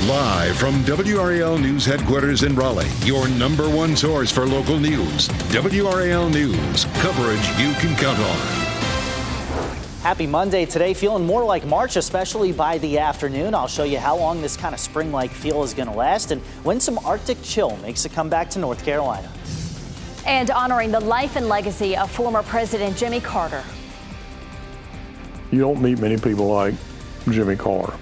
Live from WRAL News Headquarters in Raleigh, your number one source for local news. WRAL News, coverage you can count on. Happy Monday today, feeling more like March, especially by the afternoon. I'll show you how long this kind of spring-like feel is going to last and when some Arctic chill makes a comeback to North Carolina. And honoring the life and legacy of former President Jimmy Carter. You don't meet many people like Jimmy Carter.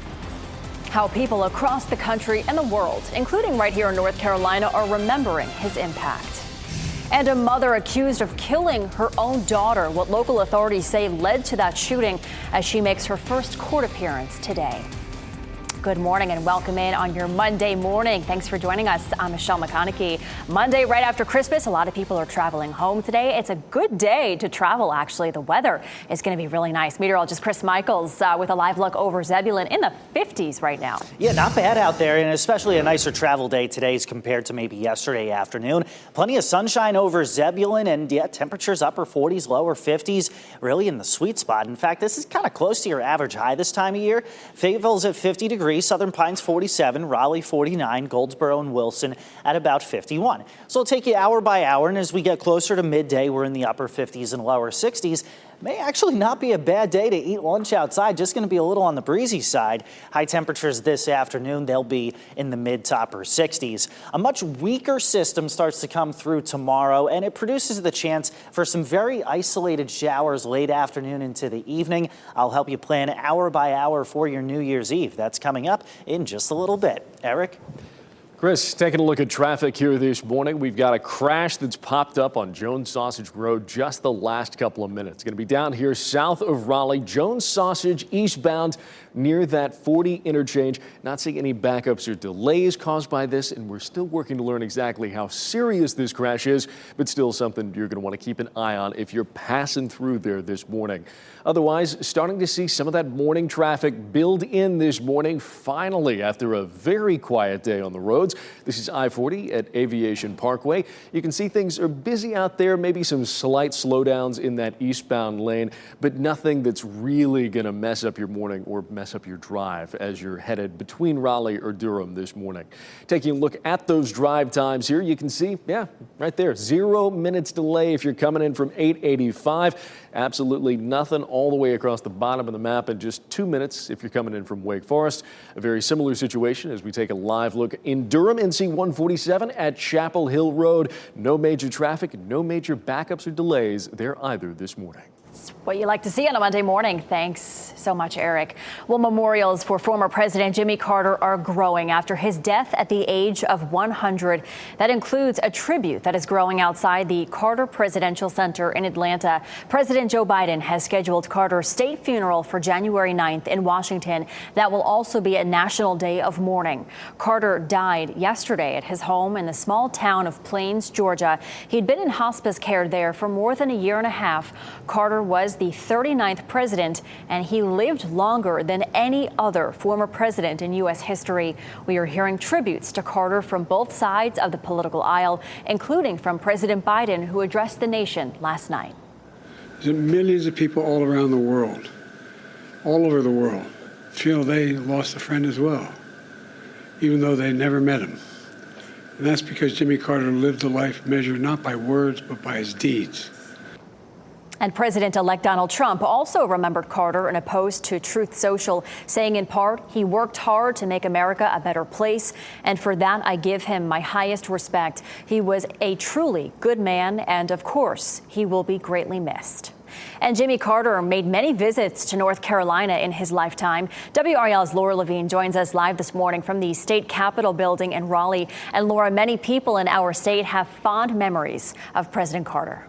How people across the country and the world, including right here in North Carolina, are remembering his impact. And a mother accused of killing her own daughter, what local authorities say led to that shooting, as she makes her first court appearance today. Good morning and welcome in on your Monday morning. Thanks for joining us. I'm Michelle McConaughey. Monday, right after Christmas, a lot of people are traveling home today. It's a good day to travel, actually. The weather is going to be really nice. Meteorologist Chris Michaels with a live look over Zebulon in the 50s right now. Yeah, not bad out there, and especially a nicer travel day today as compared to maybe yesterday afternoon. Plenty of sunshine over Zebulon, and yeah, temperatures upper 40s, lower 50s, really in the sweet spot. In fact, this is kind of close to your average high this time of year. Fayetteville's at 50 degrees. Southern Pines 47, Raleigh 49, Goldsboro and Wilson at about 51. So it'll take you hour by hour, and as we get closer to midday, we're in the upper 50s and lower 60s. May actually not be a bad day to eat lunch outside, just going to be a little on the breezy side. High temperatures this afternoon, they'll be in the mid to upper 60s. A much weaker system starts to come through tomorrow, and it produces the chance for some very isolated showers late afternoon into the evening. I'll help you plan hour by hour for your New Year's Eve. That's coming up in just a little bit. Eric? Chris, taking a look at traffic here this morning, we've got a crash that's popped up on Jones Sausage Road just the last couple of minutes. Going to be down here south of Raleigh, Jones Sausage eastbound near that 40 interchange. Not seeing any backups or delays caused by this, and we're still working to learn exactly how serious this crash is, but still something you're going to want to keep an eye on if you're passing through there this morning. Otherwise, starting to see some of that morning traffic build in this morning, finally, after a very quiet day on the roads. This is I-40 at Aviation Parkway. You can see things are busy out there, maybe some slight slowdowns in that eastbound lane, but nothing that's really going to mess up your morning or mess up your drive as you're headed between Raleigh or Durham this morning. Taking a look at those drive times here, you can see, yeah, right there, 0 minutes delay if you're coming in from 885. Absolutely nothing all the way across the bottom of the map, and just 2 minutes if you're coming in from Wake Forest. A very similar situation as we take a live look in Durham, NC 147 at Chapel Hill Road. No major traffic, no major backups or delays there either this morning. It's what you like to see on a Monday morning. Thanks so much, Eric. Well, memorials for former President Jimmy Carter are growing after his death at the age of 100. That includes a tribute that is growing outside the Carter Presidential Center in Atlanta. President Joe Biden has scheduled Carter's state funeral for January 9th in Washington. That will also be a national day of mourning. Carter died yesterday at his home in the small town of Plains, Georgia. He'd been in hospice care there for more than a year and a half. Carter was the 39th president, and he lived longer than any other former president in U.S. history. We are hearing tributes to Carter from both sides of the political aisle, including from President Biden, who addressed the nation last night. There's millions of people all around the world, all over the world, feel they lost a friend as well, even though they never met him. And that's because Jimmy Carter lived a life measured not by words, but by his deeds. And President-elect Donald Trump also remembered Carter in a post to Truth Social, saying in part, he worked hard to make America a better place, and for that I give him my highest respect. He was a truly good man, and of course, he will be greatly missed. And Jimmy Carter made many visits to North Carolina in his lifetime. WRAL's Laura Levine joins us live this morning from the state capitol building in Raleigh. And Laura, many people in our state have fond memories of President Carter.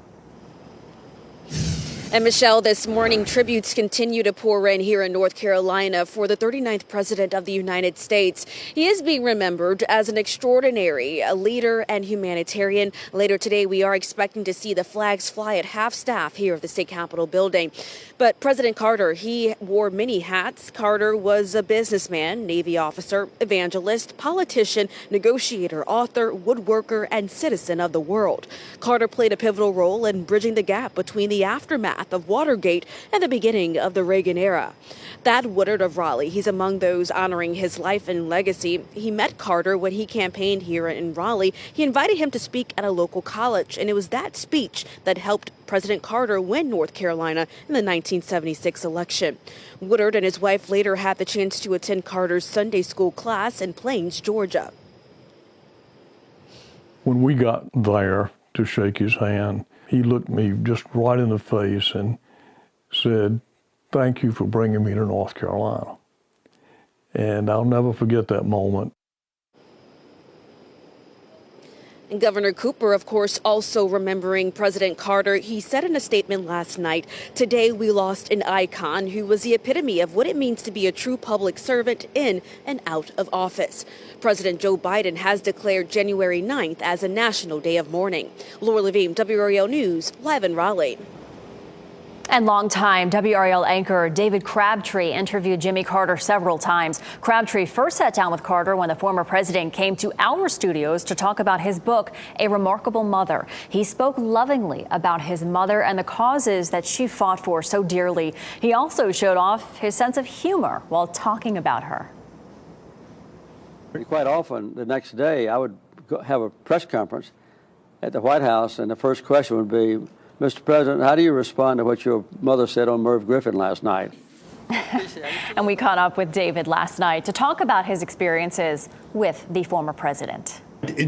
And Michelle, this morning, tributes continue to pour in here in North Carolina for the 39th president of the United States. He is being remembered as an extraordinary leader and humanitarian. Later today, we are expecting to see the flags fly at half staff here at the state capitol building. But President Carter, he wore many hats. Carter was a businessman, Navy officer, evangelist, politician, negotiator, author, woodworker, and citizen of the world. Carter played a pivotal role in bridging the gap between the aftermath aftermath of Watergate and the beginning of the Reagan era. Thad Woodard of Raleigh, he's among those honoring his life and legacy. He met Carter when he campaigned here in Raleigh. He invited him to speak at a local college, and it was that speech that helped President Carter win North Carolina in the 1976 election. Woodard and his wife later had the chance to attend Carter's Sunday school class in Plains, Georgia. When we got there to shake his hand, he looked me just right in the face and said, "Thank you for bringing me to North Carolina." And I'll never forget that moment. And Governor Cooper, of course, also remembering President Carter. He said in a statement last night, "Today we lost an icon who was the epitome of what it means to be a true public servant in and out of office." President Joe Biden has declared January 9th as a national day of mourning. Laura Levine, WRAL News, live in Raleigh. And longtime WRAL anchor David Crabtree interviewed Jimmy Carter several times. Crabtree first sat down with Carter when the former president came to our studios to talk about his book, A Remarkable Mother. He spoke lovingly about his mother and the causes that she fought for so dearly. He also showed off his sense of humor while talking about her. Quite often, the next day, I would have a press conference at the White House, and the first question would be, "Mr. President, how do you respond to what your mother said on Merv Griffin last night?" And we caught up with David last night to talk about his experiences with the former president.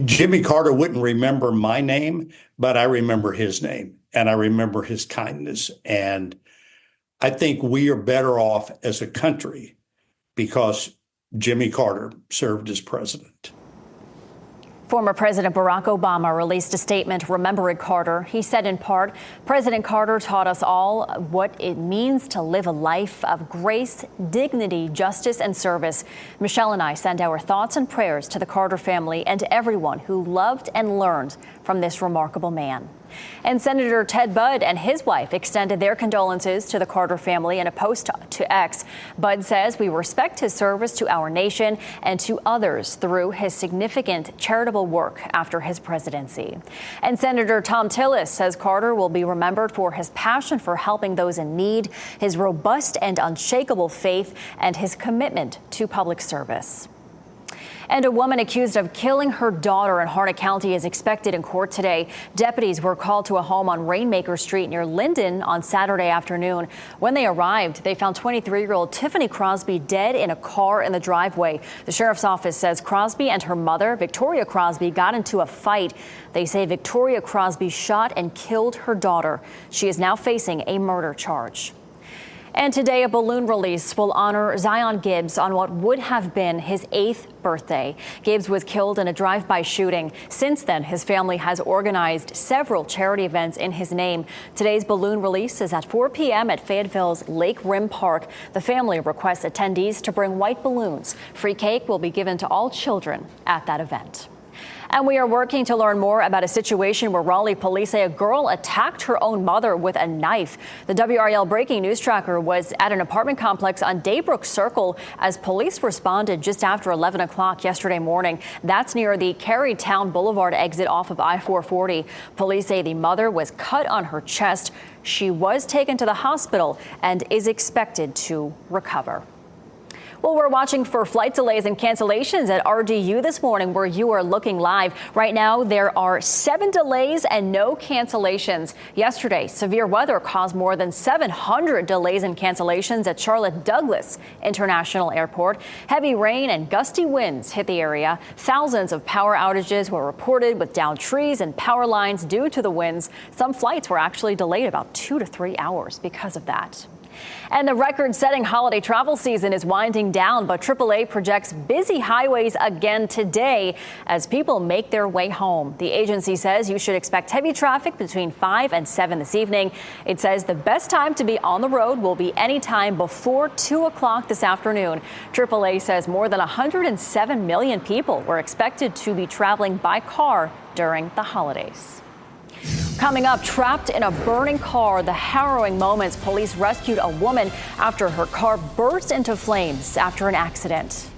Jimmy Carter wouldn't remember my name, but I remember his name, and I remember his kindness. And I think we are better off as a country because Jimmy Carter served as president. Former President Barack Obama released a statement remembering Carter. He said in part, "President Carter taught us all what it means to live a life of grace, dignity, justice, and service. Michelle and I send our thoughts and prayers to the Carter family and everyone who loved and learned from this remarkable man." And Senator Ted Budd and his wife extended their condolences to the Carter family in a post to X. Budd says, "We respect his service to our nation and to others through his significant charitable work after his presidency." And Senator Tom Tillis says Carter will be remembered for his passion for helping those in need, his robust and unshakable faith, and his commitment to public service. And a woman accused of killing her daughter in Harnett County is expected in court today. Deputies were called to a home on Rainmaker Street near Linden on Saturday afternoon. When they arrived, they found 23-year-old Tiffany Crosby dead in a car in the driveway. The sheriff's office says Crosby and her mother, Victoria Crosby, got into a fight. They say Victoria Crosby shot and killed her daughter. She is now facing a murder charge. And today, a balloon release will honor Zion Gibbs on what would have been his 8th birthday. Gibbs was killed in a drive-by shooting. Since then, his family has organized several charity events in his name. Today's balloon release is at 4 p.m. at Fayetteville's Lake Rim Park. The family requests attendees to bring white balloons. Free cake will be given to all children at that event. And we are working to learn more about a situation where Raleigh police say a girl attacked her own mother with a knife. The WRAL breaking news tracker was at an apartment complex on Daybrook Circle as police responded just after 11 o'clock yesterday morning. That's near the Carytown Boulevard exit off of I-440. Police say the mother was cut on her chest. She was taken to the hospital and is expected to recover. Well, we're watching for flight delays and cancellations at RDU this morning where you are looking live. Right now, there are 7 delays and no cancellations. Yesterday, severe weather caused more than 700 delays and cancellations at Charlotte Douglas International Airport. Heavy rain and gusty winds hit the area. Thousands of power outages were reported with downed trees and power lines due to the winds. Some flights were actually delayed about 2 to 3 hours because of that. And the record-setting holiday travel season is winding down, but AAA projects busy highways again today as people make their way home. The agency says you should expect heavy traffic between 5 and 7 this evening. It says the best time to be on the road will be any time before 2 o'clock this afternoon. AAA says more than 107 million people were expected to be traveling by car during the holidays. Coming up, trapped in a burning car, the harrowing moments police rescued a woman after her car burst into flames after an accident.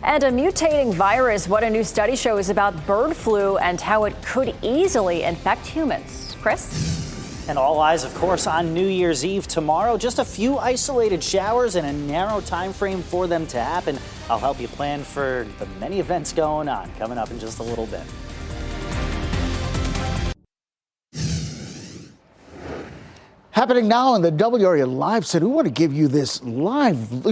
And a mutating virus, what a new study shows about bird flu and how it could easily infect humans. Chris? And all eyes, of course, on New Year's Eve tomorrow. Just a few isolated showers and a narrow time frame for them to happen. I'll help you plan for the many events going on coming up in just a little bit. Happening now on the WRAL Live Center, we want to give you this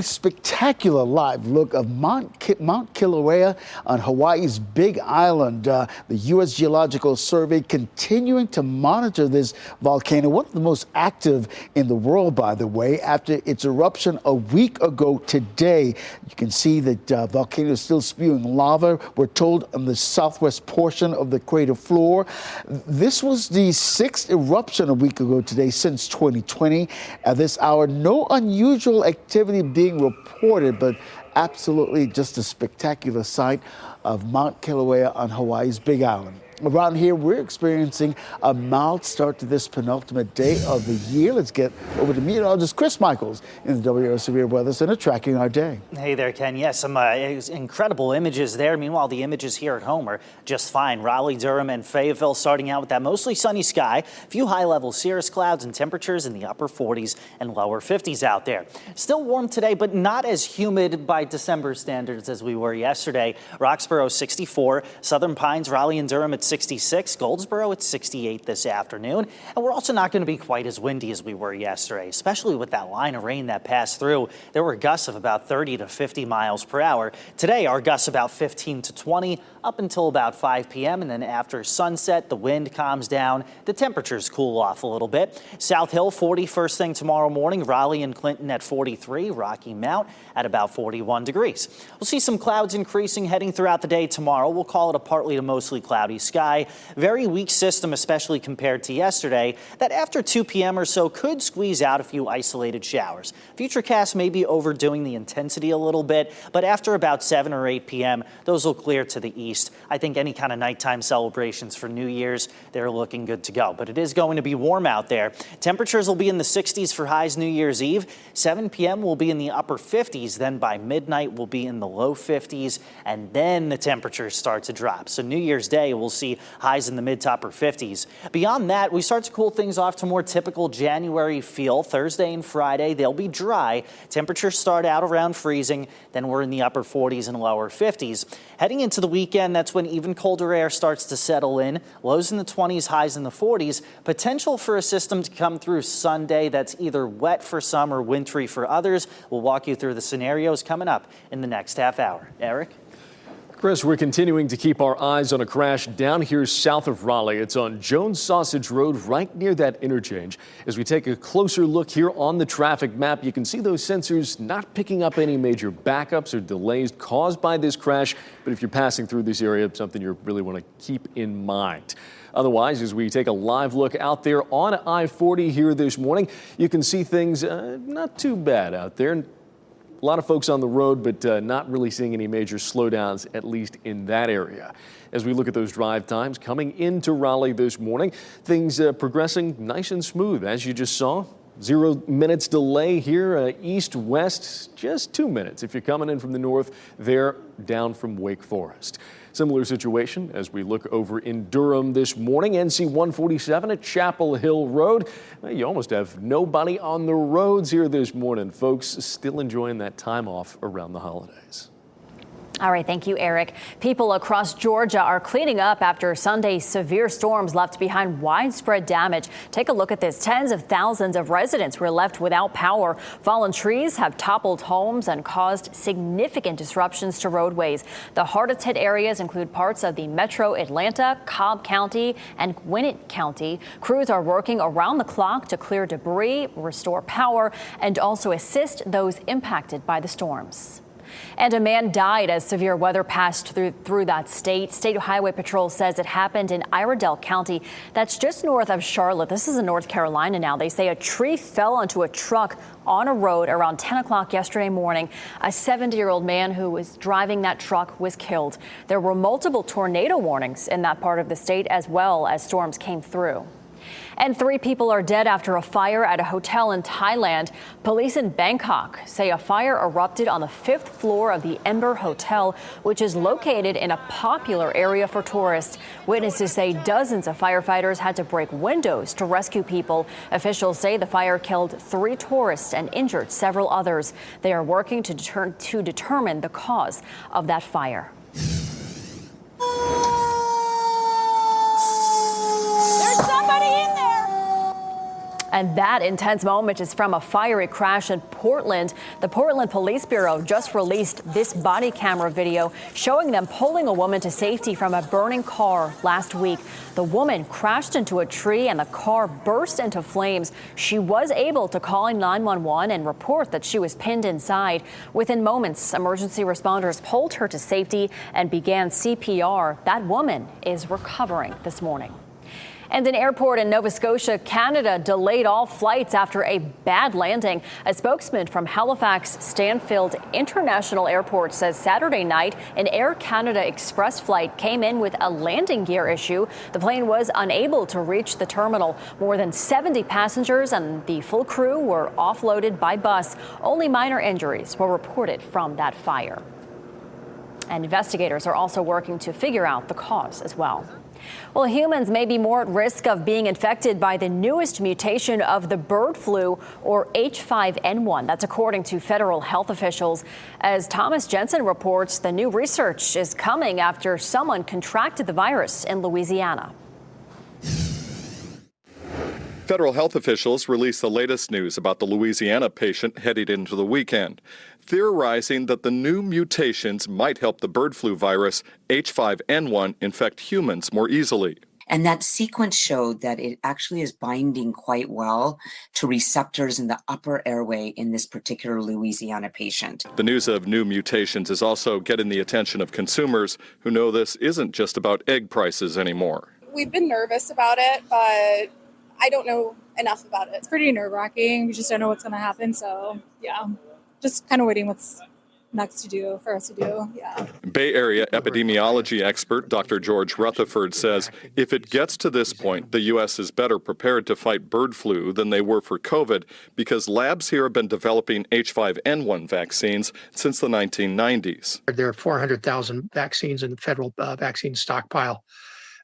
spectacular live look of Mount Kilauea on Hawaii's Big Island. The U.S. Geological Survey continuing to monitor this volcano, one of the most active in the world, by the way, after its eruption a week ago today. You can see that volcano is still spewing lava, we're told, on the southwest portion of the crater floor. This was the 6th eruption a week ago today since 2020. At this hour, no unusual activity being reported, but absolutely just a spectacular sight of Mount Kilauea on Hawaii's Big Island. Around here, we're experiencing a mild start to this penultimate day of the year. Let's get over to meteorologist Chris Michaels in the WRAL Severe Weather Center tracking our day. Hey there, Ken. Yes, some incredible images there. Meanwhile, the images here at home are just fine. Raleigh, Durham, and Fayetteville starting out with that mostly sunny sky. A few high-level cirrus clouds and temperatures in the upper 40s and lower 50s out there. Still warm today, but not as humid by December standards as we were yesterday. Roxborough 64, Southern Pines, Raleigh, and Durham at 66, Goldsboro at 68 this afternoon. And we're also not going to be quite as windy as we were yesterday, especially with that line of rain that passed through. There were gusts of about 30 to 50 miles per hour. Today, our gusts about 15 to 20 up until about 5 p.m. And then after sunset, the wind calms down. The temperatures cool off a little bit. South Hill 40 first thing tomorrow morning. Raleigh and Clinton at 43. Rocky Mount at about 41 degrees. We'll see some clouds increasing heading throughout the day tomorrow. We'll call it a partly to mostly cloudy sky. Very weak system, especially compared to yesterday, that after 2 p.m. or so could squeeze out a few isolated showers. Futurecast may be overdoing the intensity a little bit, but after about 7 or 8 p.m., those will clear to the east. I think any kind of nighttime celebrations for New Year's, they're looking good to go. But it is going to be warm out there. Temperatures will be in the 60s for highs New Year's Eve. 7 p.m. will be in the upper 50s. Then by midnight, we'll be in the low 50s. And then the temperatures start to drop. So New Year's Day, we'll see highs in the mid to upper 50s. Beyond that, we start to cool things off to more typical January feel. Thursday and Friday, they'll be dry. Temperatures start out around freezing. Then we're in the upper 40s and lower 50s. Heading into the weekend, that's when even colder air starts to settle in. Lows in the 20s, highs in the 40s. Potential for a system to come through Sunday that's either wet for some or wintry for others. We'll walk you through the scenarios coming up in the next half hour. Eric? Chris, we're continuing to keep our eyes on a crash down here south of Raleigh. It's on Jones Sausage Road right near that interchange. As we take a closer look here on the traffic map, you can see those sensors not picking up any major backups or delays caused by this crash. But if you're passing through this area, it's something you really want to keep in mind. Otherwise, as we take a live look out there on I-40 here this morning, you can see things not too bad out there. A lot of folks on the road, but not really seeing any major slowdowns, at least in that area. As we look at those drive times coming into Raleigh this morning, things progressing nice and smooth, as you just saw. 0 minutes delay here, east-west, just 2 minutes if you're coming in from the north there down from Wake Forest. Similar situation as we look over in Durham this morning. NC 147 at Chapel Hill Road. Well, you almost have nobody on the roads here this morning. Folks still enjoying that time off around the holidays. All right, thank you, Eric. People across Georgia are cleaning up after Sunday's severe storms left behind widespread damage. Take a look at this. Tens of thousands of residents were left without power. Fallen trees have toppled homes and caused significant disruptions to roadways. The hardest hit areas include parts of the metro Atlanta, Cobb County, and Gwinnett County. Crews are working around the clock to clear debris, restore power, and also assist those impacted by the storms. And a man died as severe weather passed through that state. State Highway Patrol says it happened in Iredell County. That's just north of Charlotte. This is in North Carolina now. They say a tree fell onto a truck on a road around 10 o'clock yesterday morning. A 70-year-old man who was driving that truck was killed. There were multiple tornado warnings in that part of the state as well as storms came through. And 3 people are dead after a fire at a hotel in Thailand. Police in Bangkok say a fire erupted on the 5th floor of the Ember Hotel, which is located in a popular area for tourists. Witnesses say dozens of firefighters had to break windows to rescue people. Officials say the fire killed 3 tourists and injured several others. They are working to determine the cause of that fire. And that intense moment is from a fiery crash in Portland. The Portland Police Bureau just released this body camera video showing them pulling a woman to safety from a burning car last week. The woman crashed into a tree and the car burst into flames. She was able to call 911 and report that she was pinned inside. Within moments, emergency responders pulled her to safety and began CPR. That woman is recovering this morning. And an airport in Nova Scotia, Canada, delayed all flights after a bad landing. A spokesman from Halifax Stanfield International Airport says Saturday night an Air Canada Express flight came in with a landing gear issue. The plane was unable to reach the terminal. More than 70 passengers and the full crew were offloaded by bus. Only minor injuries were reported from that fire. And investigators are also working to figure out the cause as well. Well, humans may be more at risk of being infected by the newest mutation of the bird flu, or H5N1. That's according to federal health officials. As Thomas Jensen reports, the new research is coming after someone contracted the virus in Louisiana. Federal health officials released the latest news about the Louisiana patient headed into the weekend, theorizing that the new mutations might help the bird flu virus H5N1 infect humans more easily. And that sequence showed that it actually is binding quite well to receptors in the upper airway in this particular Louisiana patient. The news of new mutations is also getting the attention of consumers who know this isn't just about egg prices anymore. We've been nervous about it, but I don't know enough about it. It's pretty nerve-wracking. We just don't know what's going to happen. So, yeah, just kind of waiting what's next to do for us to do. Yeah. Bay Area epidemiology expert Dr. George Rutherford says if it gets to this point, the U.S. is better prepared to fight bird flu than they were for COVID because labs here have been developing H5N1 vaccines since the 1990s. There are 400,000 vaccines in the federal vaccine stockpile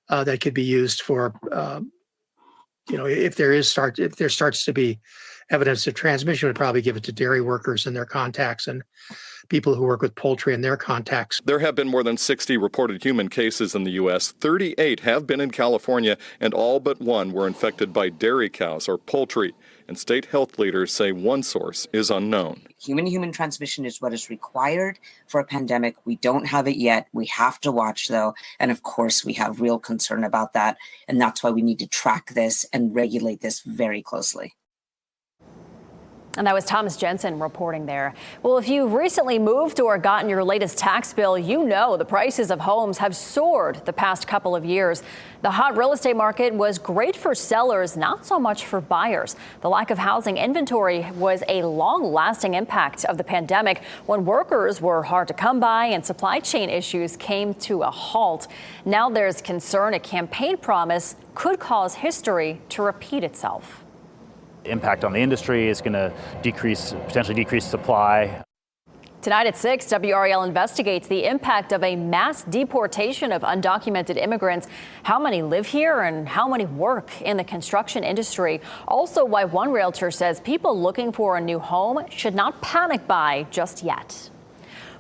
that could be used for if there starts to be evidence of transmission, would probably give it to dairy workers and their contacts and people who work with poultry and their contacts. There have been more than 60 reported human cases in the U.S. 38 have been in California, and all but 1 were infected by dairy cows or poultry. And state health leaders say one source is unknown. Human-to-human transmission is what is required for a pandemic. We don't have it yet. We have to watch, though. And of course, we have real concern about that. And that's why we need to track this and regulate this very closely. And that was Thomas Jensen reporting there. Well, if you've recently moved or gotten your latest tax bill, you know the prices of homes have soared the past couple of years. The hot real estate market was great for sellers, not so much for buyers. The lack of housing inventory was a long-lasting impact of the pandemic when workers were hard to come by and supply chain issues came to a halt. Now there's concern a campaign promise could cause history to repeat itself. Impact on the industry is going to potentially decrease supply. Tonight at 6, WRAL investigates the impact of a mass deportation of undocumented immigrants, how many live here and how many work in the construction industry. Also, why one realtor says people looking for a new home should not panic buy just yet.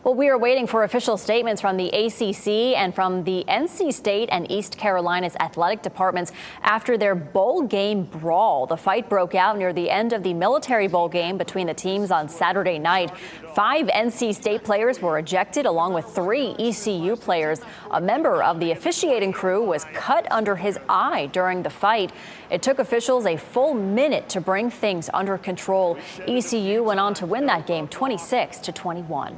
Well, we are waiting for official statements from the ACC and from the NC State and East Carolina's athletic departments after their bowl game brawl. The fight broke out near the end of the military bowl game between the teams on Saturday night. 5 NC State players were ejected along with 3 ECU players. A member of the officiating crew was cut under his eye during the fight. It took officials a full minute to bring things under control. ECU went on to win that game 26-21.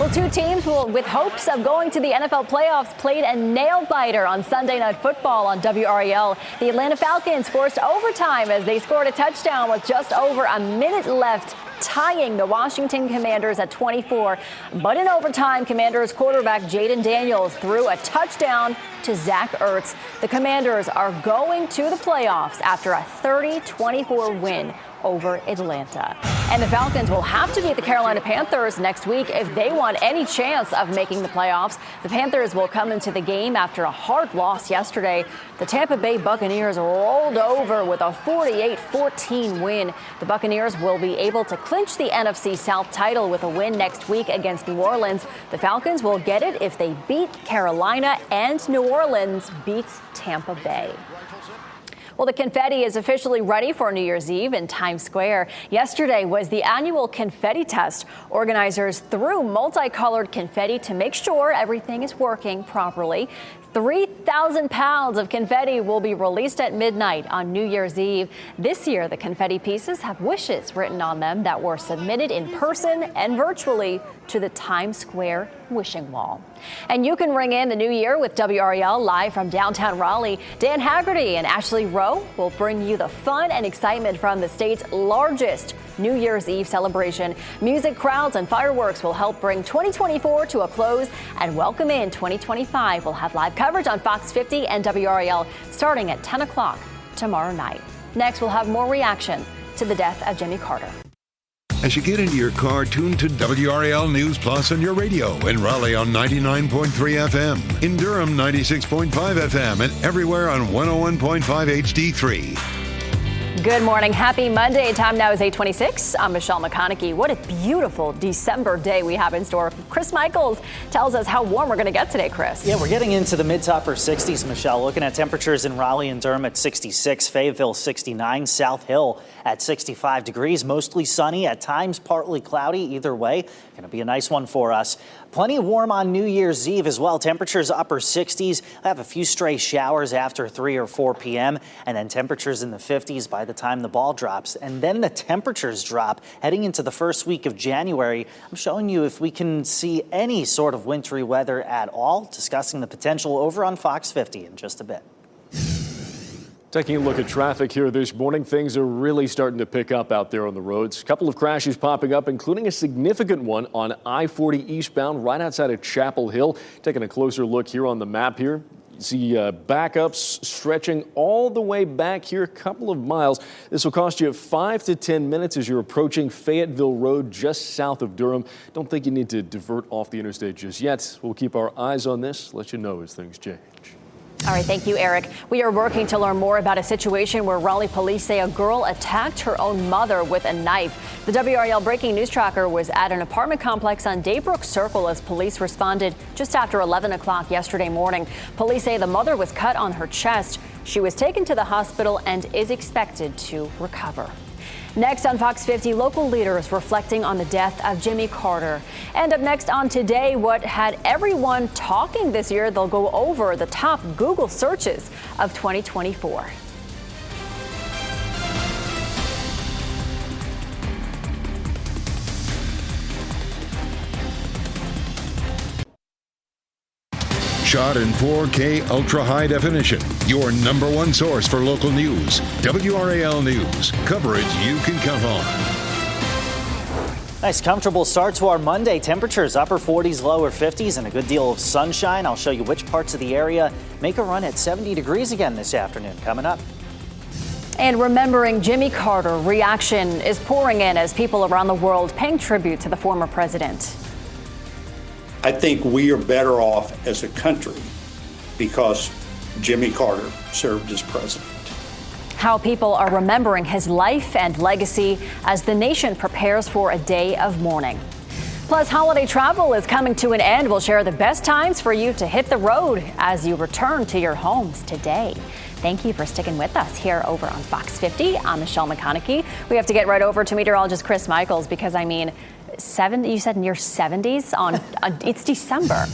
Well, 2 teams with hopes of going to the NFL playoffs played a nail-biter on Sunday Night Football on WRAL. The Atlanta Falcons forced overtime as they scored a touchdown with just over a minute left tying the Washington Commanders at 24. But in overtime, Commanders quarterback Jaden Daniels threw a touchdown to Zach Ertz. The Commanders are going to the playoffs after a 30-24 win over Atlanta. And the Falcons will have to beat the Carolina Panthers next week if they want any chance of making the playoffs. The Panthers will come into the game after a hard loss yesterday. The Tampa Bay Buccaneers rolled over with a 48-14 win. The Buccaneers will be able to clinch the NFC South title with a win next week against New Orleans. The Falcons will get it if they beat Carolina and New Orleans beats Tampa Bay. Well, the confetti is officially ready for New Year's Eve in Times Square. Yesterday was the annual confetti test. Organizers threw multicolored confetti to make sure everything is working properly. 3,000 pounds of confetti will be released at midnight on New Year's Eve. This year, the confetti pieces have wishes written on them that were submitted in person and virtually to the Times Square wishing wall. And you can ring in the new year with WRAL live from downtown Raleigh. Dan Haggerty and Ashley Rowe will bring you the fun and excitement from the state's largest New Year's Eve celebration. Music, crowds, and fireworks will help bring 2024 to a close and welcome in 2025. We'll have live coverage on Fox 50 and WRAL starting at 10 o'clock tomorrow night. Next, we'll have more reaction to the death of Jimmy Carter. As you get into your car, tune to WRAL News Plus on your radio. In Raleigh on 99.3 FM. In Durham, 96.5 FM. And everywhere on 101.5 HD3. Good morning. Happy Monday. Time now is 8:26. I'm Michelle McConaughey. What a beautiful December day we have in store. Chris Michaels tells us how warm we're going to get today, Chris. Yeah, we're getting into the mid to upper 60s, Michelle. Looking at temperatures in Raleigh and Durham at 66, Fayetteville 69, South Hill at 65 degrees. Mostly sunny, at times partly cloudy. Either way, going to be a nice one for us. Plenty warm on New Year's Eve as well. Temperatures upper 60s. I have a few stray showers after 3 or 4 p.m. and then temperatures in the 50s by the time the ball drops. And then the temperatures drop heading into the first week of January. I'm showing you if we can see any sort of wintry weather at all. Discussing the potential over on Fox 50 in just a bit. Taking a look at traffic here this morning, things are really starting to pick up out there on the roads. A couple of crashes popping up, including a significant one on I-40 eastbound right outside of Chapel Hill. Taking a closer look here on the map here. You see backups stretching all the way back here, a couple of miles. This will cost you 5 to 10 minutes as you're approaching Fayetteville Road just south of Durham. Don't think you need to divert off the interstate just yet. We'll keep our eyes on this, let you know as things change. All right, thank you, Eric. We are working to learn more about a situation where Raleigh police say a girl attacked her own mother with a knife. The WRAL breaking news tracker was at an apartment complex on Daybrook Circle as police responded just after 11 o'clock yesterday morning. Police say the mother was cut on her chest. She was taken to the hospital and is expected to recover. Next on Fox 50, local leaders reflecting on the death of Jimmy Carter. And up next on Today, what had everyone talking this year. They'll go over the top Google searches of 2024. Shot in 4K ultra high definition. Your number one source for local news. WRAL News. Coverage you can count on. Nice comfortable start to our Monday. Temperatures upper 40s, lower 50s, and a good deal of sunshine. I'll show you which parts of the area make a run at 70 degrees again this afternoon. Coming up. And remembering Jimmy Carter, reaction is pouring in as people around the world paying tribute to the former president. I think we are better off as a country because Jimmy Carter served as president. How people are remembering his life and legacy as the nation prepares for a day of mourning. Plus, holiday travel is coming to an end. We'll share the best times for you to hit the road as you return to your homes today. Thank you for sticking with us here over on Fox 50. I'm Michelle McConaughey. We have to get right over to meteorologist Chris Michaels because, You said near 70s on it's December.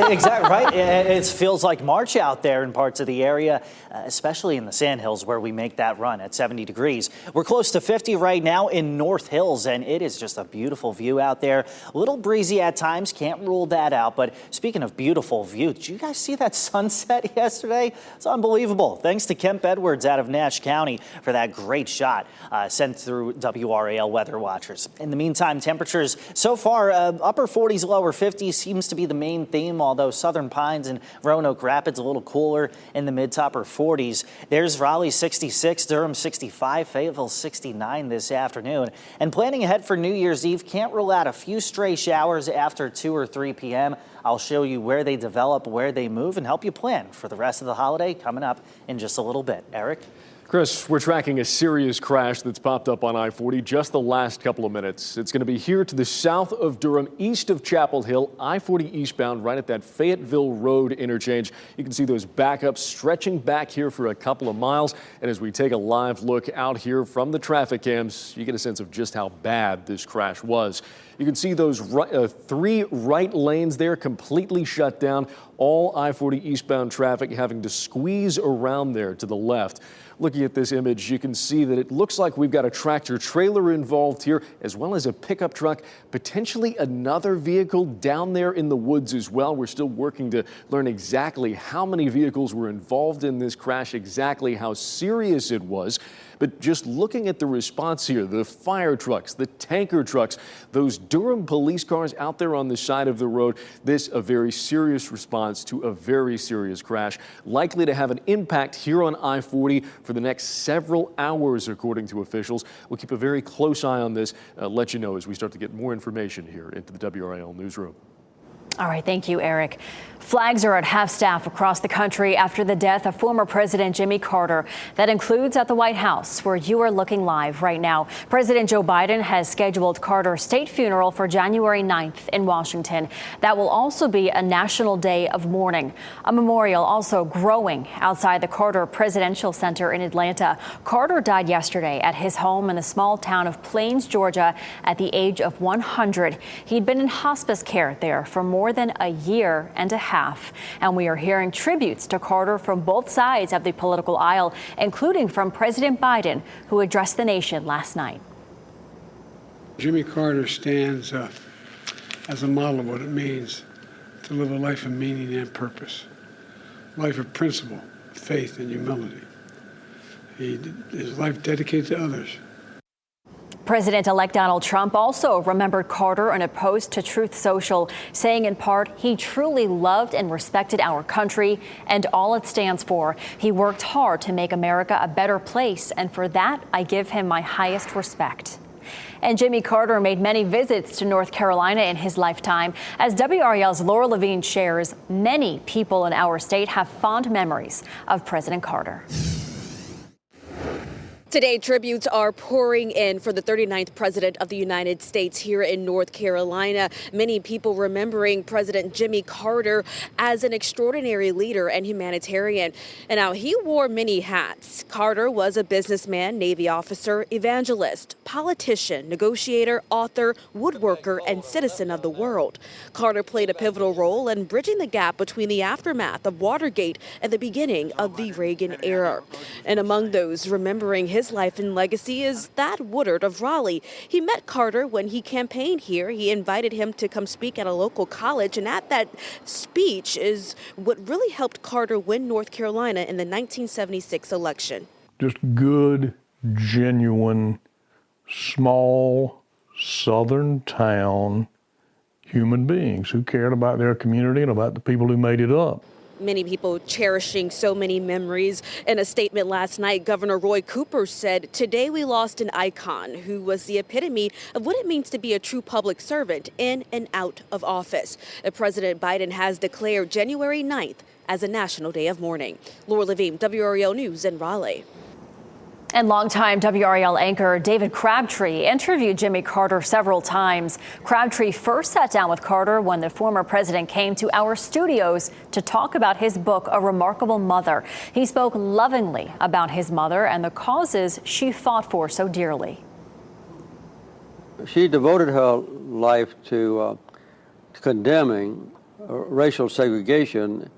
Exactly, right? It feels like March out there in parts of the area, especially in the Sandhills where we make that run at 70 degrees. We're close to 50 right now in North Hills, and it is just a beautiful view out there. A little breezy at times, can't rule that out. But speaking of beautiful view, did you guys see that sunset yesterday? It's unbelievable. Thanks to Kemp Edwards out of Nash County for that great shot sent through WRAL weather watchers. In the meantime, temperatures so far, upper 40s, lower 50s seems to be the main theme, although Southern Pines and Roanoke Rapids a little cooler in the mid to upper 40s. There's Raleigh 66, Durham 65, Fayetteville 69 this afternoon. And planning ahead for New Year's Eve, can't rule out a few stray showers after 2 or 3 p.m. I'll show you where they develop, where they move, and help you plan for the rest of the holiday coming up in just a little bit. Eric? Chris, we're tracking a serious crash that's popped up on I-40 just the last couple of minutes. It's going to be here to the south of Durham, east of Chapel Hill, I-40 eastbound, right at that Fayetteville Road interchange. You can see those backups stretching back here for a couple of miles. And as we take a live look out here from the traffic cams, you get a sense of just how bad this crash was. You can see those 3 right lanes there completely shut down. All I-40 eastbound traffic having to squeeze around there to the left. Looking at this image, you can see that it looks like we've got a tractor trailer involved here, as well as a pickup truck, potentially another vehicle down there in the woods as well. We're still working to learn exactly how many vehicles were involved in this crash, exactly how serious it was. But just looking at the response here, the fire trucks, the tanker trucks, those Durham police cars out there on the side of the road, this a very serious response to a very serious crash, likely to have an impact here on I-40 for the next several hours, according to officials. We'll keep a very close eye on this, let you know as we start to get more information here into the WRAL newsroom. All right, thank you, Eric. Flags are at half-staff across the country after the death of former President Jimmy Carter. That includes at the White House, where you are looking live right now. President Joe Biden has scheduled Carter's state funeral for January 9th in Washington. That will also be a national day of mourning. A memorial also growing outside the Carter Presidential Center in Atlanta. Carter died yesterday at his home in the small town of Plains, Georgia, at the age of 100. He'd been in hospice care there for more than a year and a half. And we are hearing tributes to Carter from both sides of the political aisle, including from President Biden, who addressed the nation last night. Jimmy Carter stands as a model of what it means to live a life of meaning and purpose, life of principle, faith, and humility. His life dedicated to others. President-elect Donald Trump also remembered Carter in a post to Truth Social, saying in part, he truly loved and respected our country and all it stands for. He worked hard to make America a better place, and for that, I give him my highest respect. And Jimmy Carter made many visits to North Carolina in his lifetime. As WRAL's Laura Levine shares, many people in our state have fond memories of President Carter. Today, tributes are pouring in for the 39th President of the United States here in North Carolina. Many people remembering President Jimmy Carter as an extraordinary leader and humanitarian. And now he wore many hats. Carter was a businessman, Navy officer, evangelist, politician, negotiator, author, woodworker, and citizen of the world. Carter played a pivotal role in bridging the gap between the aftermath of Watergate and the beginning of the Reagan era. And among those remembering his life and legacy is Thad Woodard of Raleigh. He met Carter when he campaigned here. He invited him to come speak at a local college, and at that speech is what really helped Carter win North Carolina in the 1976 election. Just good, genuine, small, southern town human beings who cared about their community and about the people who made it up. Many people cherishing so many memories. In a statement last night, Governor Roy Cooper said, "Today we lost an icon who was the epitome of what it means to be a true public servant in and out of office." President Biden has declared January 9th as a national day of mourning. Laura Levine, WRAL News in Raleigh. And longtime WRAL anchor David Crabtree interviewed Jimmy Carter several times. Crabtree first sat down with Carter when the former president came to our studios to talk about his book, A Remarkable Mother. He spoke lovingly about his mother and the causes she fought for so dearly. She devoted her life to condemning racial segregation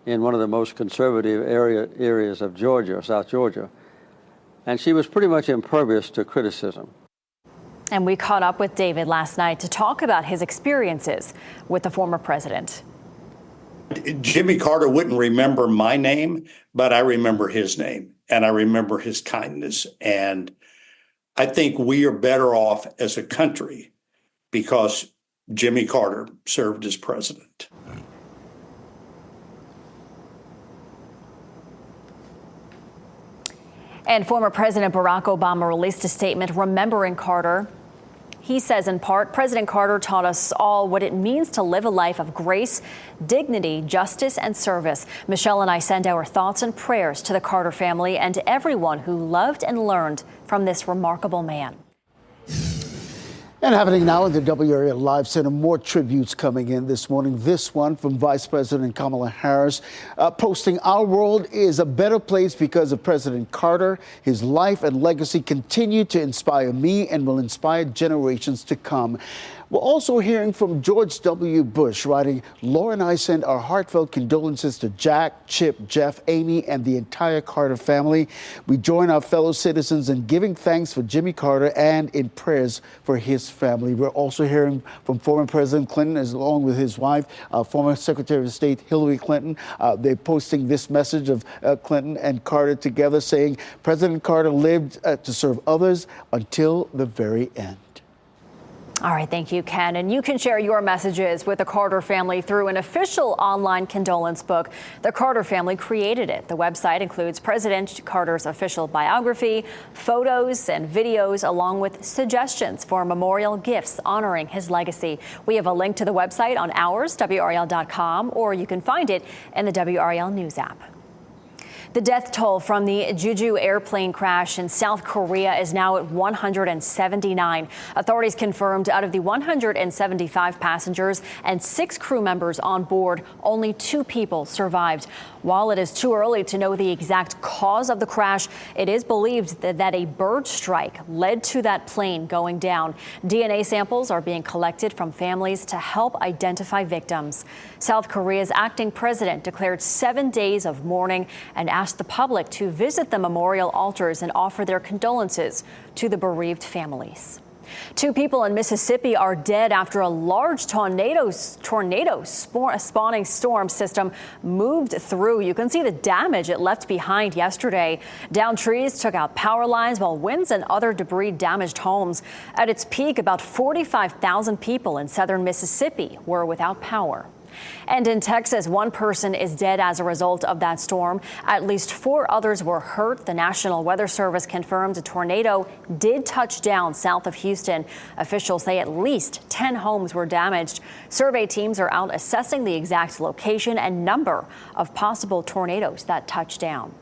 in one of the most conservative areas of Georgia, South Georgia. And she was pretty much impervious to criticism. And we caught up with David last night to talk about his experiences with the former president. Jimmy Carter wouldn't remember my name, but I remember his name, and I remember his kindness. And I think we are better off as a country because Jimmy Carter served as president. And former President Barack Obama released a statement remembering Carter. He says, in part, President Carter taught us all what it means to live a life of grace, dignity, justice, and service. Michelle and I send our thoughts and prayers to the Carter family and to everyone who loved and learned from this remarkable man. And happening now in the WRAL Live Center, more tributes coming in this morning. This one from Vice President Kamala Harris, posting, "Our world is a better place because of President Carter. His life and legacy continue to inspire me and will inspire generations to come." We're also hearing from George W. Bush, writing, "Laura and I send our heartfelt condolences to Jack, Chip, Jeff, Amy, and the entire Carter family. We join our fellow citizens in giving thanks for Jimmy Carter and in prayers for his family." We're also hearing from former President Clinton, as along with his wife, former Secretary of State Hillary Clinton. They're posting this message of Clinton and Carter together, saying, "President Carter lived to serve others until the very end." All right, thank you, Ken. And you can share your messages with the Carter family through an official online condolence book. The Carter family created it. The website includes President Carter's official biography, photos and videos, along with suggestions for memorial gifts honoring his legacy. We have a link to the website on ours, WRAL.com, or you can find it in the WRAL News app. The death toll from the Jeju airplane crash in South Korea is now at 179. Authorities confirmed out of the 175 passengers and 6 crew members on board, only 2 people survived. While it is too early to know the exact cause of the crash, it is believed that a bird strike led to that plane going down. DNA samples are being collected from families to help identify victims. South Korea's acting president declared 7 days of mourning and asked the public to visit the memorial altars and offer their condolences to the bereaved families. 2 people in Mississippi are dead after a large tornado spawning storm system moved through. You can see the damage it left behind yesterday. Downed trees took out power lines, while winds and other debris damaged homes. At its peak, about 45,000 people in southern Mississippi were without power. And in Texas, 1 person is dead as a result of that storm. At least 4 others were hurt. The National Weather Service confirmed a tornado did touch down south of Houston. Officials say at least 10 homes were damaged. Survey teams are out assessing the exact location and number of possible tornadoes that touched down.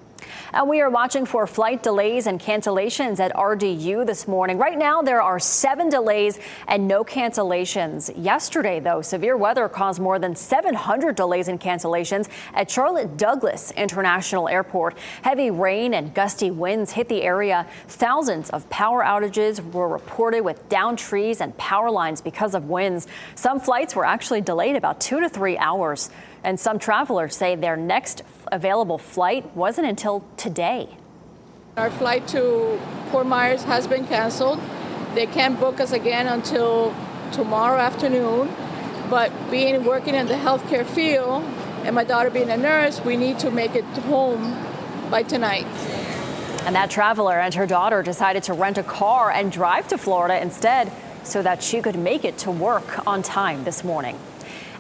And we are watching for flight delays and cancellations at RDU this morning. Right now, there are 7 delays and no cancellations. Yesterday, though, severe weather caused more than 700 delays and cancellations at Charlotte Douglas International Airport. Heavy rain and gusty winds hit the area. Thousands of power outages were reported with downed trees and power lines because of winds. Some flights were actually delayed about 2 to 3 hours. And some travelers say their next available flight wasn't until today. Our flight to Fort Myers has been canceled. They can't book us again until tomorrow afternoon. But working in the healthcare field and my daughter being a nurse, we need to make it home by tonight. And that traveler and her daughter decided to rent a car and drive to Florida instead so that she could make it to work on time this morning.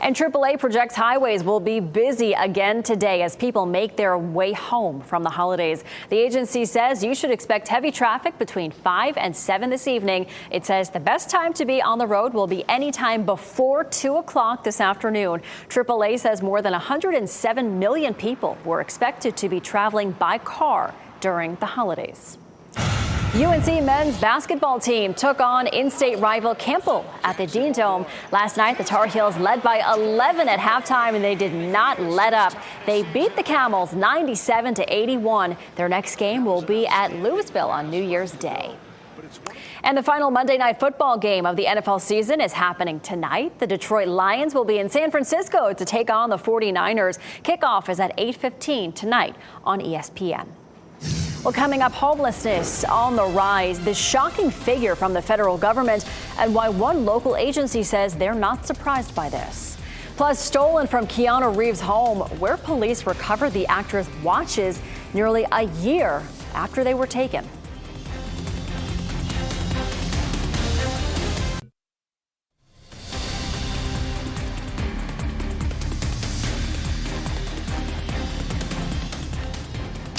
And AAA projects highways will be busy again today as people make their way home from the holidays. The agency says you should expect heavy traffic between 5 and 7 this evening. It says the best time to be on the road will be anytime before 2 o'clock this afternoon. AAA says more than 107 million people were expected to be traveling by car during the holidays. UNC men's basketball team took on in-state rival Campbell at the Dean Dome. Last night, the Tar Heels led by 11 at halftime, and they did not let up. They beat the Camels 97-81. Their next game will be at Louisville on New Year's Day. And the final Monday Night Football game of the NFL season is happening tonight. The Detroit Lions will be in San Francisco to take on the 49ers. Kickoff is at 8:15 tonight on ESPN. Well, coming up, homelessness on the rise. This shocking figure from the federal government and why one local agency says they're not surprised by this. Plus, stolen from Keanu Reeves' home, where police recovered the actor's watches nearly a year after they were taken.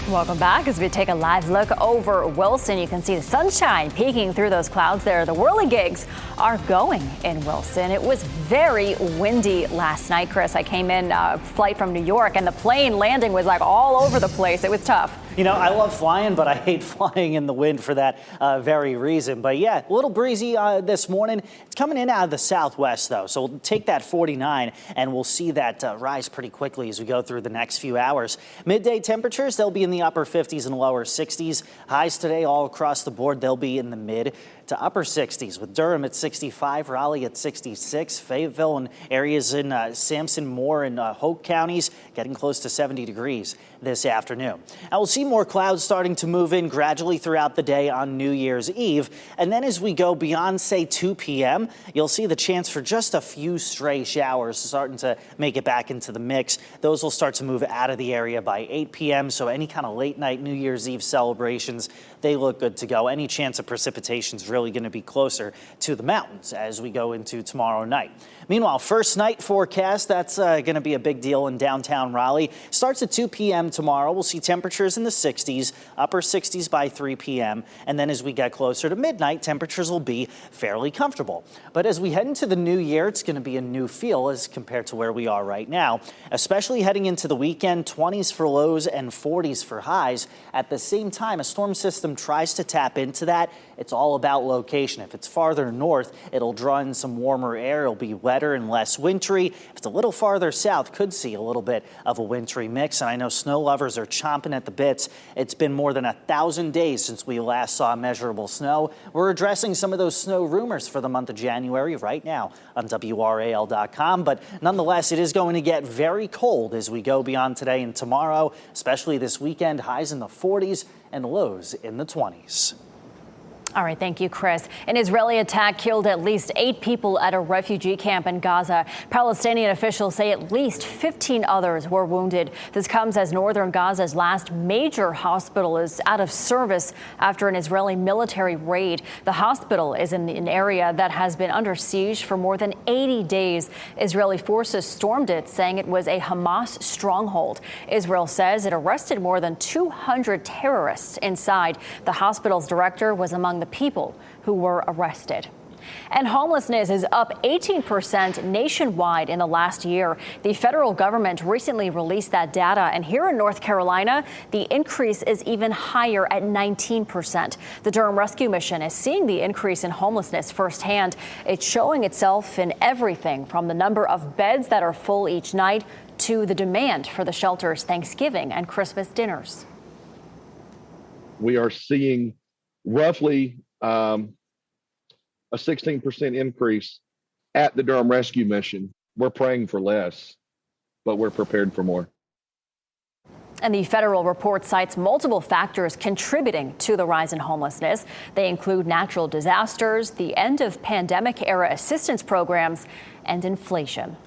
Welcome back as we take a live look over Wilson. You can see the sunshine peeking through those clouds there. The whirligigs are going in Wilson. It was very windy last night, Chris. I came in flight from New York and the plane landing was like all over the place. It was tough. You know, I love flying, but I hate flying in the wind for that very reason. But yeah, a little breezy this morning. It's coming in out of the southwest, though. So we'll take that 49 and we'll see that rise pretty quickly as we go through the next few hours. Midday temperatures, they'll be in the upper 50s and lower 60s. Highs today all across the board, they'll be in the mid to upper 60s, with Durham at 65, Raleigh at 66, Fayetteville and areas in Sampson, Moore, and Hoke counties getting close to 70 degrees this afternoon. Now we'll see more clouds starting to move in gradually throughout the day on New Year's Eve. And then as we go beyond, say, 2 p.m., you'll see the chance for just a few stray showers starting to make it back into the mix. Those will start to move out of the area by 8 p.m. So any kind of late night New Year's Eve celebrations, they look good to go. Any chance of precipitation is really going to be closer to the mountains as we go into tomorrow night. Meanwhile, first night forecast, that's going to be a big deal in downtown Raleigh. Starts at 2 p.m. tomorrow. We'll see temperatures in the 60s, upper 60s by 3 p.m. And then as we get closer to midnight, temperatures will be fairly comfortable. But as we head into the new year, it's going to be a new feel as compared to where we are right now, especially heading into the weekend, 20s for lows and 40s for highs. At the same time, a storm system tries to tap into that. It's all about location. If it's farther north, it'll draw in some warmer air. It'll be wetter and less wintry. If it's a little farther south, could see a little bit of a wintry mix. And I know snow lovers are chomping at the bits. It's been more than 1,000 days since we last saw measurable snow. We're addressing some of those snow rumors for the month of January right now on WRAL.com. But nonetheless, it is going to get very cold as we go beyond today and tomorrow, especially this weekend. Highs in the 40s and lows in the 20s. All right, thank you, Chris. An Israeli attack killed at least 8 people at a refugee camp in Gaza. Palestinian officials say at least 15 others were wounded. This comes as northern Gaza's last major hospital is out of service after an Israeli military raid. The hospital is in an area that has been under siege for more than 80 days. Israeli forces stormed it, saying it was a Hamas stronghold. Israel says it arrested more than 200 terrorists inside. The hospital's director was among the people who were arrested. And homelessness is up 18% nationwide in the last year. The federal government recently released that data, and here in North Carolina, the increase is even higher at 19%. The Durham Rescue Mission is seeing the increase in homelessness firsthand. It's showing itself in everything from the number of beds that are full each night to the demand for the shelter's Thanksgiving and Christmas dinners. We are seeing roughly a 16% increase at the Durham Rescue Mission. We're praying for less, but we're prepared for more. And the federal report cites multiple factors contributing to the rise in homelessness. They include natural disasters, the end of pandemic-era assistance programs, and inflation.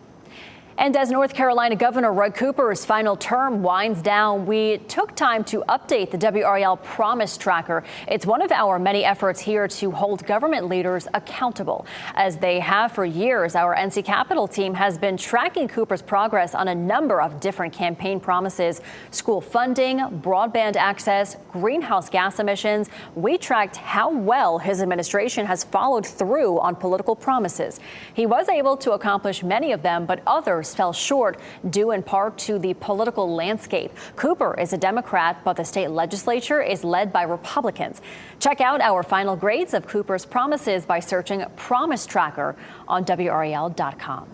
And as North Carolina Governor Roy Cooper's final term winds down, we took time to update the WRAL Promise Tracker. It's one of our many efforts here to hold government leaders accountable. As they have for years, our NC Capitol team has been tracking Cooper's progress on a number of different campaign promises: school funding, broadband access, greenhouse gas emissions. We tracked how well his administration has followed through on political promises. He was able to accomplish many of them, but others fell short, due in part to the political landscape. Cooper is a Democrat, but the state legislature is led by Republicans. Check out our final grades of Cooper's promises by searching Promise Tracker on WRAL.com.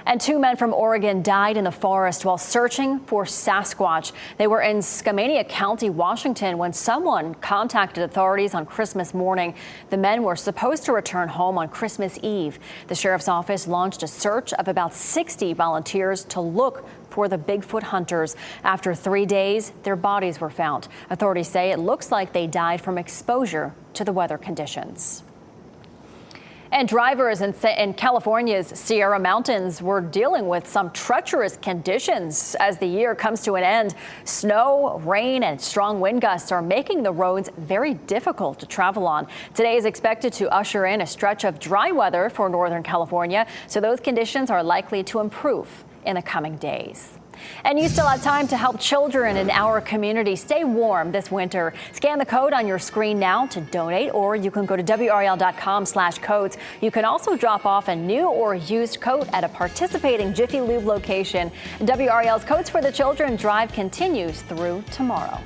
And 2 men from Oregon died in the forest while searching for Sasquatch. They were in Skamania County, Washington, when someone contacted authorities on Christmas morning. The men were supposed to return home on Christmas Eve. The sheriff's office launched a search of about 60 volunteers to look for the Bigfoot hunters. After 3 days, their bodies were found. Authorities say it looks like they died from exposure to the weather conditions. And drivers in California's Sierra Mountains were dealing with some treacherous conditions as the year comes to an end. Snow, rain, and strong wind gusts are making the roads very difficult to travel on. Today is expected to usher in a stretch of dry weather for Northern California, so those conditions are likely to improve in the coming days. And you still have time to help children in our community stay warm this winter. Scan the code on your screen now to donate, or you can go to WRAL.com/codes. You can also drop off a new or used coat at a participating Jiffy Lube location. WRAL's Coats for the Children drive continues through tomorrow.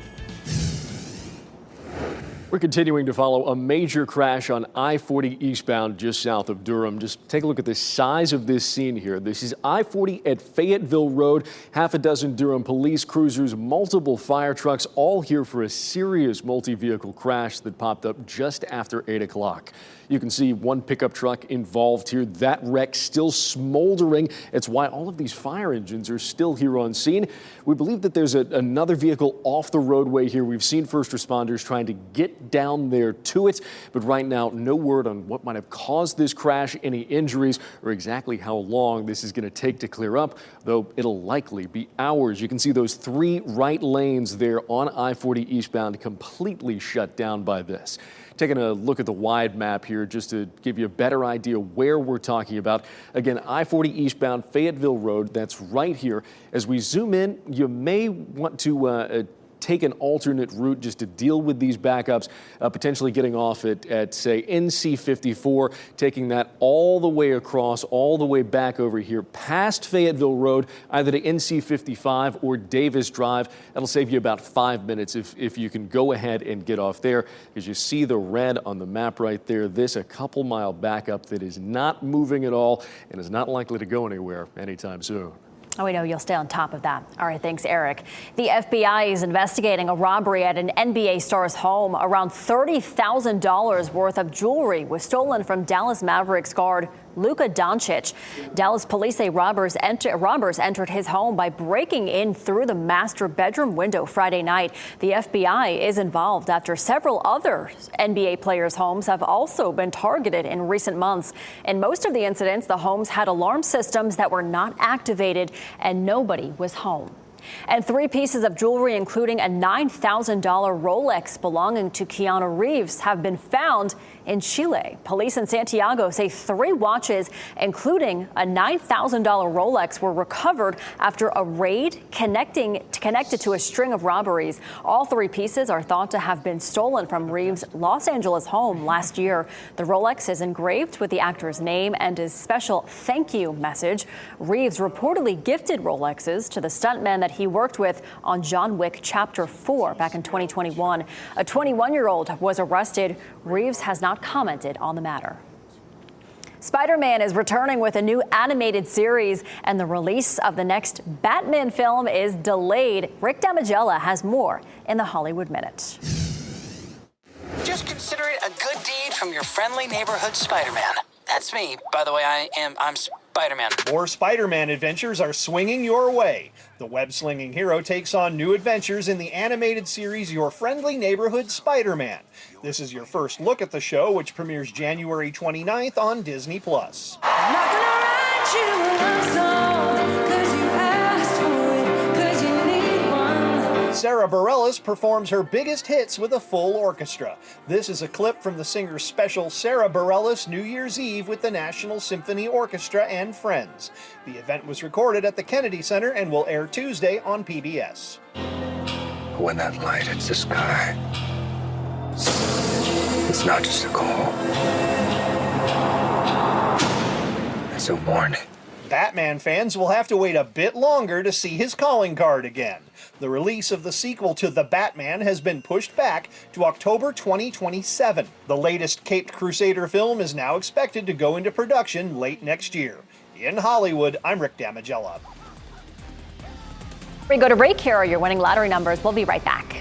We're continuing to follow a major crash on I-40 eastbound just south of Durham. Just take a look at the size of this scene here. This is I-40 at Fayetteville Road. Half a dozen Durham police cruisers, multiple fire trucks, all here for a serious multi-vehicle crash that popped up just after 8 o'clock. You can see one pickup truck involved here. That wreck still smoldering. It's why all of these fire engines are still here on scene. We believe that there's another vehicle off the roadway here. We've seen first responders trying to get down there to it, but right now, no word on what might have caused this crash, any injuries, or exactly how long this is going to take to clear up, though it'll likely be hours. You can see those 3 right lanes there on I-40 eastbound completely shut down by this. Taking a look at the wide map here just to give you a better idea where we're talking about. Again, I-40 eastbound Fayetteville Road, that's right here. As we zoom in, you may want to take an alternate route just to deal with these backups, potentially getting off at say NC 54, taking that all the way across, all the way back over here past Fayetteville Road, either to NC 55 or Davis Drive. That'll save you about 5 minutes if you can go ahead and get off there. As you see the red on the map right there, this a couple mile backup that is not moving at all and is not likely to go anywhere anytime soon. Oh, we know you'll stay on top of that. All right, thanks, Eric. The FBI is investigating a robbery at an NBA star's home. Around $30,000 worth of jewelry was stolen from Dallas Mavericks guard Luka Doncic. Dallas police say robbers entered his home by breaking in through the master bedroom window Friday night. The FBI is involved after several other NBA players' homes have also been targeted in recent months. In most of the incidents, the homes had alarm systems that were not activated and nobody was home. And 3 pieces of jewelry, including a $9,000 Rolex belonging to Keanu Reeves, have been found in Chile. Police in Santiago say 3 watches, including a $9,000 Rolex, were recovered after a raid connected to a string of robberies. All 3 pieces are thought to have been stolen from Reeves' Los Angeles home last year. The Rolex is engraved with the actor's name and his special thank you message. Reeves reportedly gifted Rolexes to the stuntman that he worked with on John Wick Chapter 4 back in 2021. A 21-year-old was arrested. Reeves has not commented on the matter. Spider-Man is returning with a new animated series, and the release of the next Batman film is delayed. Rick Damigella has more in the Hollywood Minute. Just consider it a good deed from your friendly neighborhood Spider-Man. That's me, by the way. I'm Spider-Man. More Spider-Man adventures are swinging your way. The web-slinging hero takes on new adventures in the animated series Your Friendly Neighborhood Spider-Man. This is your first look at the show, which premieres January 29th on Disney+. Sarah Bareilles performs her biggest hits with a full orchestra. This is a clip from the singer's special Sarah Bareilles New Year's Eve with the National Symphony Orchestra and Friends. The event was recorded at the Kennedy Center and will air Tuesday on PBS. When that light hits the sky, it's not just a call. It's a warning. Batman fans will have to wait a bit longer to see his calling card again. The release of the sequel to The Batman has been pushed back to October 2027. The latest Caped Crusader film is now expected to go into production late next year. In Hollywood, I'm Rick Damigella. We go to break. Here are your winning lottery numbers. We'll be right back.